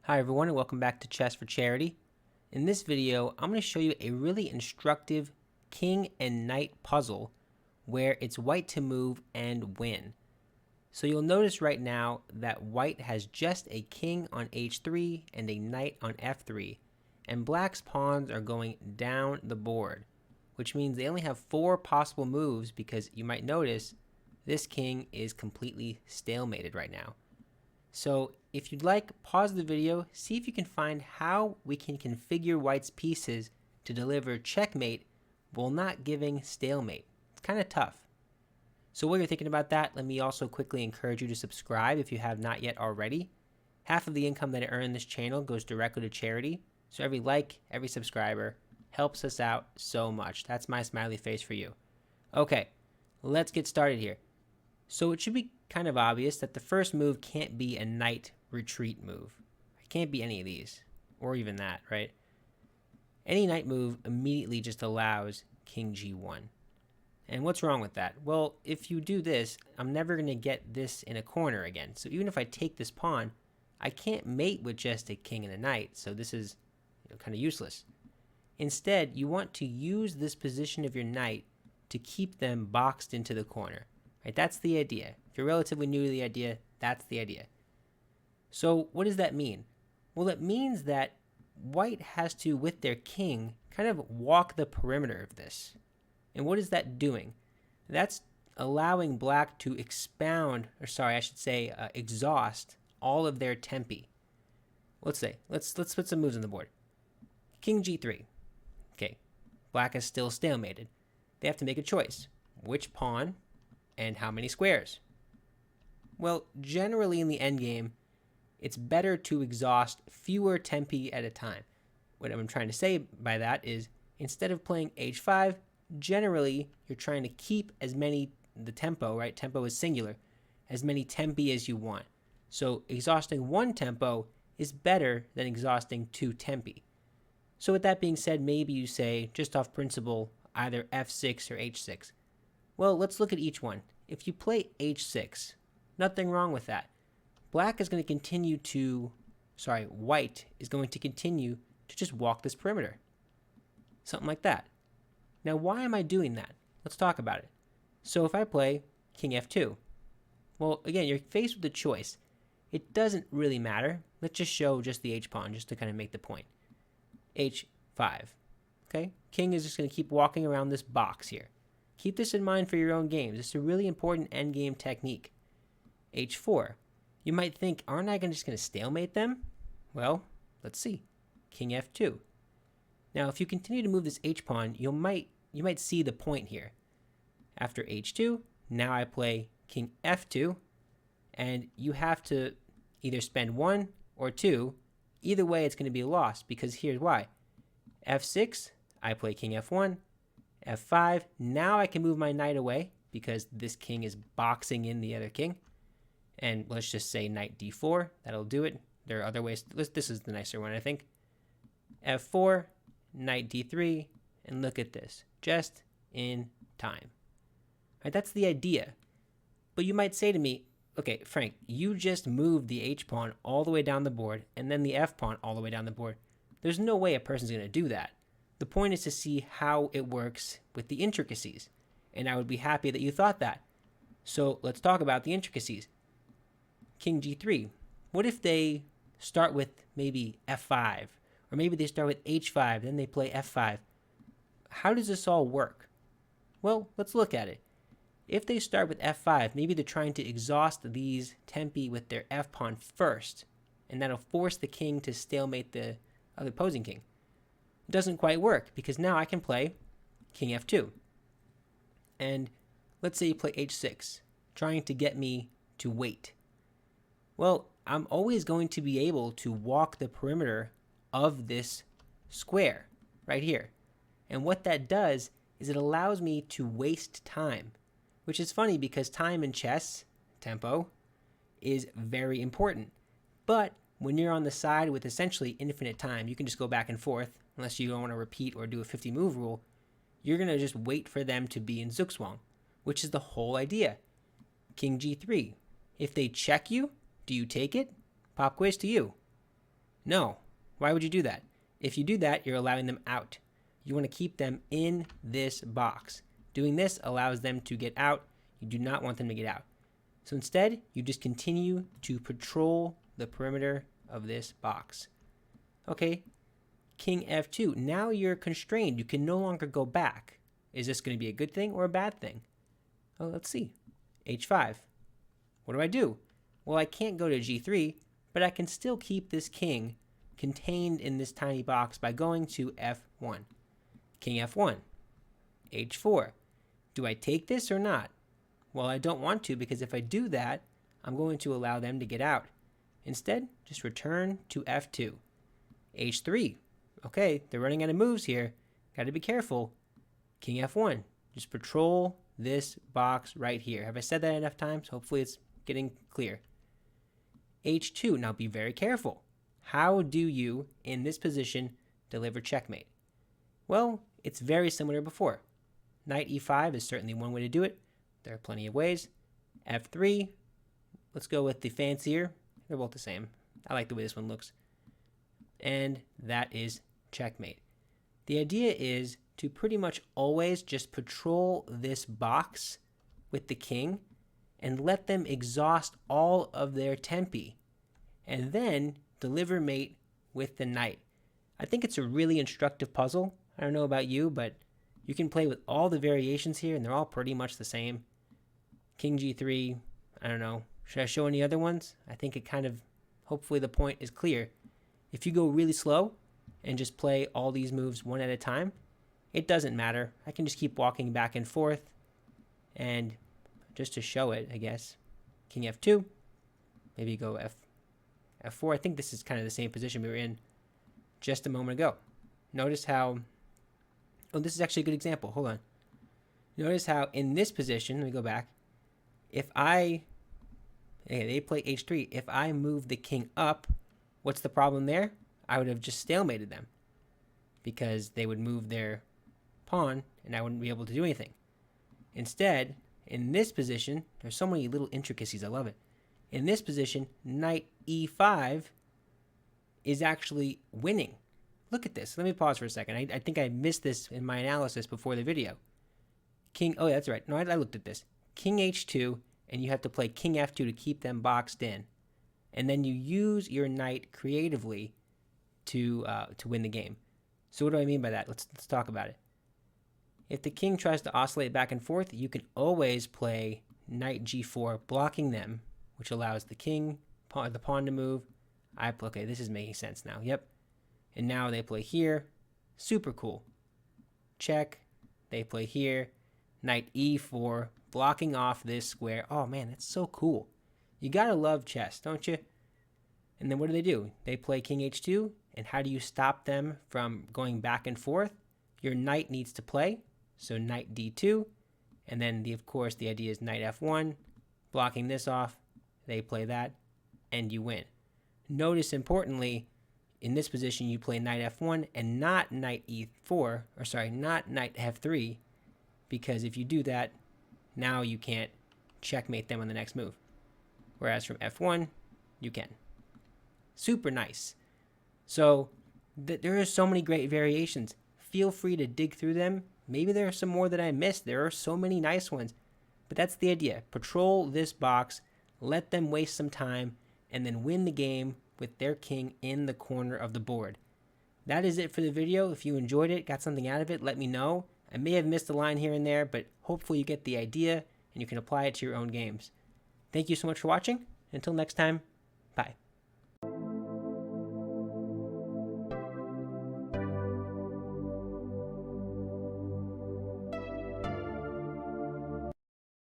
Hi everyone and welcome back to Chess for Charity. In this video, I'm going to show you a really instructive king and knight puzzle where it's white to move and win. So you'll notice right now that white has just a king on h3 and a knight on f3, and black's pawns are going down the board, which means they only have 4 possible moves because you might notice this king is completely stalemated right now. So if you'd like, pause the video, see if you can find how we can configure white's pieces to deliver checkmate while not giving stalemate. It's kind of tough. So while you're thinking about that, let me also quickly encourage you to subscribe if you have not yet already. Half of the income that I earn in this channel goes directly to charity, so every like, every subscriber helps us out so much. That's my smiley face for you. Okay, let's get started here. So it should be kind of obvious that the first move can't be a knight retreat move. It can't be any of these, or even that, right? Any knight move immediately just allows king g1. And what's wrong with that? Well, if you do this, I'm never going to get this in a corner again. So even if I take this pawn, I can't mate with just a king and a knight, so this is kind of useless. Instead, you want to use this position of your knight to keep them boxed into the corner. Right? That's the idea. If you're relatively new to the idea, that's the idea. So what does that mean? Well, it means that white has to, with their king, kind of walk the perimeter of this. And what is that doing? That's allowing black to exhaust all of their tempi. Let's put some moves on the board. King g3. Okay, black is still stalemated. They have to make a choice. Which pawn and how many squares? Well, generally in the endgame, it's better to exhaust fewer tempi at a time. What I'm trying to say by that is, instead of playing h5, generally you're trying to keep as many, the tempo, right? Tempo is singular, as many tempi as you want. So exhausting one tempo is better than exhausting 2 tempi. So with that being said, maybe you say, just off principle, either f6 or h6. Well, let's look at each one. If you play h6, nothing wrong with that. White is going to continue to just walk this perimeter. Something like that. Now, why am I doing that? Let's talk about it. So if I play king f2, well, again, you're faced with a choice. It doesn't really matter. Let's just show just the h-pawn just to kind of make the point. h5. Okay? King is just going to keep walking around this box here. Keep this in mind for your own games. It's a really important endgame technique. h4. You might think, aren't I just going to stalemate them? Well, let's see. King f2. Now, if you continue to move this h-pawn, you might see the point here. After h2, now I play king f2, and you have to either spend 1 or 2. Either way, it's going to be a loss, because here's why. f6, I play king f1. f5, now I can move my knight away because this king is boxing in the other king. And let's just say knight d4, that'll do it. There are other ways. This is the nicer one, I think. f4, knight d3, and look at this, just in time. Right, that's the idea. But you might say to me, okay, Frank, you just moved the h-pawn all the way down the board and then the f-pawn all the way down the board. There's no way a person's going to do that. The point is to see how it works with the intricacies, and I would be happy that you thought that. So let's talk about the intricacies. King g3. What if they start with maybe f5, or maybe they start with h5, then they play f5? How does this all work? Well, let's look at it. If they start with f5, maybe they're trying to exhaust these tempi with their f-pawn first, and that'll force the king to stalemate the other opposing king. It doesn't quite work, because now I can play king f2. And let's say you play h6, trying to get me to wait. Well, I'm always going to be able to walk the perimeter of this square right here. And what that does is it allows me to waste time, which is funny because time in chess, tempo, is very important. But when you're on the side with essentially infinite time, you can just go back and forth, unless you don't want to repeat or do a 50 move rule. You're going to just wait for them to be in Zugzwang, which is the whole idea. King g3. If they check you, do you take it? Pop quiz to you. No. Why would you do that? If you do that, you're allowing them out. You want to keep them in this box. Doing this allows them to get out. You do not want them to get out. So instead, you just continue to patrol the perimeter of this box. Okay, King F2. Now you're constrained. You can no longer go back. Is this going to be a good thing or a bad thing? Oh, let's see. H5. What do? Well, I can't go to G3, but I can still keep this king contained in this tiny box by going to F1. King F1. H4. Do I take this or not? Well, I don't want to, because if I do that, I'm going to allow them to get out. Instead, just return to F2. H3. Okay, they're running out of moves here. Got to be careful. King F1. Just patrol this box right here. Have I said that enough times? Hopefully it's getting clear. H2. Now be very careful. How do you, in this position, deliver checkmate? Well, it's very similar to before. Knight E5 is certainly one way to do it. There are plenty of ways. F3. Let's go with the fancier. They're both the same. I like the way this one looks. And that is checkmate. The idea is to pretty much always just patrol this box with the king and let them exhaust all of their tempi, and then deliver mate with the knight. I think it's a really instructive puzzle. I don't know about you, but you can play with all the variations here, and they're all pretty much the same. King G3, I don't know. Should I show any other ones? I think it kind of, hopefully the point is clear. If you go really slow and just play all these moves one at a time, it doesn't matter. I can just keep walking back and forth. And just to show it, I guess, King F2, maybe go F4. I think this is kind of the same position we were in just a moment ago. Notice how, oh, this is actually a good example. Hold on. Notice how in this position, let me go back. If they play H3. If I move the king up, what's the problem there? I would have just stalemated them because they would move their pawn and I wouldn't be able to do anything. Instead, in this position, there's so many little intricacies. I love it. In this position, knight E5 is actually winning. Look at this. Let me pause for a second. I think I missed this in my analysis before the video. Oh, that's right. No, I looked at this. King H2, and you have to play King F2 to keep them boxed in. And then you use your knight creatively to win the game. So what do I mean by that? Let's talk about it. If the king tries to oscillate back and forth, you can always play knight G4, blocking them, which allows the pawn to move. Okay, this is making sense now. Yep. And now they play here. Super cool. Check. They play here. Knight E4, blocking off this square. Oh man, that's so cool. You gotta love chess, don't you? And then what do? They play King H2, and how do you stop them from going back and forth? Your knight needs to play, so knight D2, and then of course the idea is knight F1, blocking this off. They play that, and you win. Notice importantly, in this position you play knight F1 and not knight not knight F3, because if you do that, now you can't checkmate them on the next move. Whereas from F1, you can. Super nice. So there are so many great variations. Feel free to dig through them. Maybe there are some more that I missed. There are so many nice ones. But that's the idea. Patrol this box, let them waste some time, and then win the game with their king in the corner of the board. That is it for the video. If you enjoyed it, got something out of it, let me know. I may have missed a line here and there, but hopefully you get the idea and you can apply it to your own games. Thank you so much for watching. Until next time, bye.